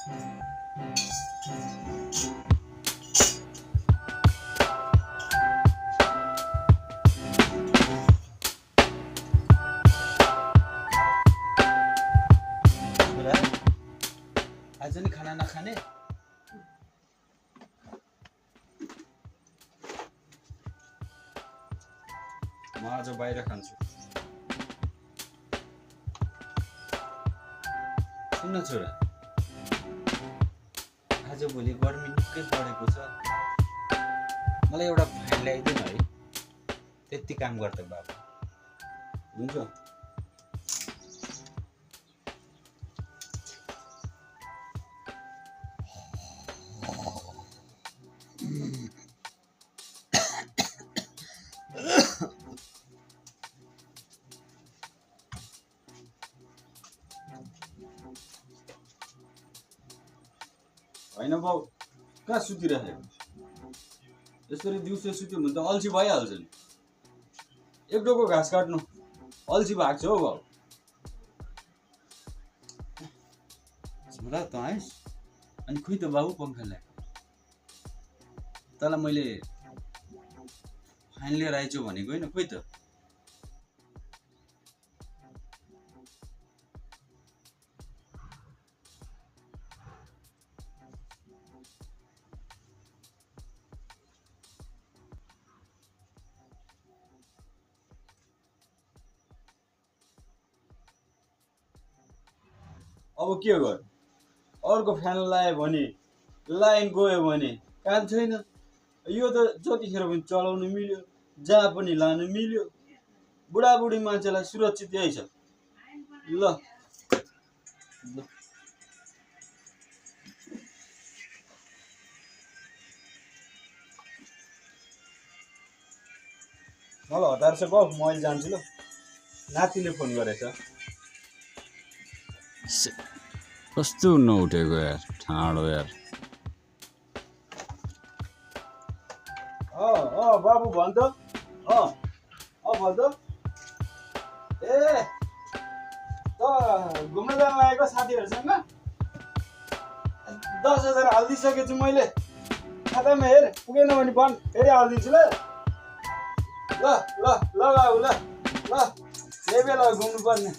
आज नि खाना नखाने? म आज बाहिर खान्छु। सुन्न छोरा, आज भोलि गर्मी निकै बढेको छ। मलाई एउटा फाइन ल्याइदेन है। त्यति काम गर्दै बाबु। हुन्छ? होइन बाउ, कहाँ सुतिरहेको? यसरी दिउँसो सुत्यो भने त अल्छी भइहाल्छ नि। एक डोको घाँस काट्नु अल्छी भएको छ हौ बाउ। छोरा त आइस अनि खोइ त बाबु पङ्खा ल्याएको। तँलाई मैले फाइन लिएर आइछु भनेको होइन, खोइ त। अब के गर? अर्को फ्यान लायो भने लाइन गयो भने काम छैन। यो त जतिखेर पनि चलाउनु मिल्यो, जहाँ पनि लानु मिल्यो। बुढाबुढी मान्छेलाई सुरक्षित यही छ। ल मलाई हतार छ बाउ, म अहिले जान्छु ल। नातिले फोन गरेछ। कस्तो नउठेको यार, ठाडो यार। बाबु भन त। भन त। ए त घुम्न जान लागेको साथीहरूसँग 10,000 हालिदिइसकेको छु मैले। खातामा हेर, पुगेन भने भन, फेरि हालिदिन्छु ल। ल ल ल बाबु ल ल, यही बेला घुम्नु पर्ने।